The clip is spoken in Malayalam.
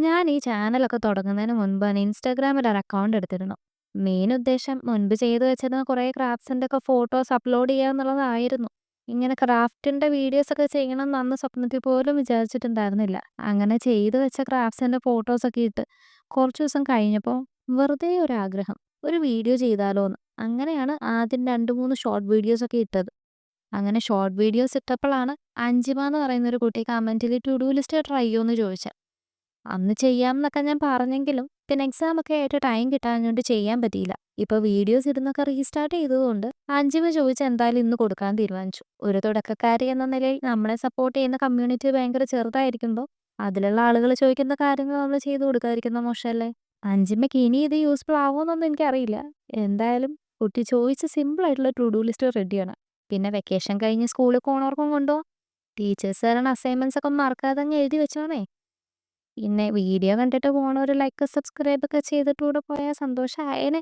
ഞാൻ ഈ ചാനലൊക്കെ തുടങ്ങുന്നതിന് മുൻപാണ് ഇൻസ്റ്റാഗ്രാമിൽ ഒരു അക്കൗണ്ട് എടുത്തിരുന്നു. മെയിൻ ഉദ്ദേശം മുൻപ് ചെയ്തു വെച്ചിരുന്ന കുറേ ക്രാഫ്റ്റ്സിന്റെ ഒക്കെ ഫോട്ടോസ് അപ്ലോഡ് ചെയ്യുക എന്നുള്ളതായിരുന്നു. ഇങ്ങനെ ക്രാഫ്റ്റിന്റെ വീഡിയോസ് ഒക്കെ ചെയ്യണം എന്ന് അന്ന് സ്വപ്നത്തിൽ പോലും വിചാരിച്ചിട്ടുണ്ടായിരുന്നില്ല. അങ്ങനെ ചെയ്തു വെച്ച ക്രാഫ്റ്റ്സിന്റെ ഫോട്ടോസ് ഒക്കെ ഇട്ട് കുറച്ച് ദിവസം കഴിഞ്ഞപ്പോൾ വെറുതെ ഒരു ആഗ്രഹം, ഒരു വീഡിയോ ചെയ്താലോ എന്ന്. അങ്ങനെയാണ് ആദ്യം 2, 3 ഷോർട്ട് വീഡിയോസ് ഒക്കെ ഇട്ടത്. അങ്ങനെ ഷോർട്ട് വീഡിയോസ് ഇട്ടപ്പോഴാണ് അഞ്ജിമ എന്ന് പറയുന്ന ഒരു കുട്ടി കമന്റിൽ ടു ഡു ലിസ്റ്റ് ട്രൈ ചെയ്യുമെന്ന് ചോദിച്ചത്. അന്ന് ചെയ്യാംന്നൊക്കെ ഞാൻ പറഞ്ഞെങ്കിലും, പിന്നെ എക്സാമൊക്കെ ആയിട്ട് ടൈം കിട്ടാഞ്ഞോണ്ട് ചെയ്യാൻ പറ്റിയില്ല. ഇപ്പൊ വീഡിയോസ് ഇടുന്നൊക്കെ റീസ്റ്റാർട്ട് ചെയ്തതുകൊണ്ട് അഞ്ജിമ ചോദിച്ച എന്തായാലും ഇന്ന് കൊടുക്കാൻ തീരുമാനിച്ചു. ഒരു തുടക്കക്കാരി എന്ന നിലയിൽ നമ്മളെ സപ്പോർട്ട് ചെയ്യുന്ന കമ്മ്യൂണിറ്റി ഭയങ്കര ചെറുതായിരിക്കുമ്പോൾ അതിലുള്ള ആളുകൾ ചോദിക്കുന്ന കാര്യങ്ങൾ നമ്മൾ ചെയ്തു കൊടുക്കാതിരിക്കുന്ന മോശമല്ലേ? അഞ്ജിമയ്ക്ക് ഇനി ഇത് യൂസ്ഫുൾ ആവുമെന്നൊന്നും എനിക്കറിയില്ല. എന്തായാലും കുട്ടി ചോദിച്ച സിമ്പിൾ ആയിട്ടുള്ള ടു ഡു ലിസ്റ്റ് റെഡിയാണ്. പിന്നെ വെക്കേഷൻ കഴിഞ്ഞ് സ്കൂളിൽ പോണവർക്കും കൊണ്ടുപോകാം. ടീച്ചേഴ്സ് തരണ അസൈൻമെന്റ്സ് ഒക്കെ മറക്കാതെ അങ്ങ് എഴുതി വെച്ചോണേ. പിന്നെ വീഡിയോ കണ്ടിട്ട് പോണോര് ലൈക്ക്, സബ്സ്ക്രൈബ് ഒക്കെ ചെയ്തിട്ട് കൂടെ പോയാൽ സന്തോഷായേനെ.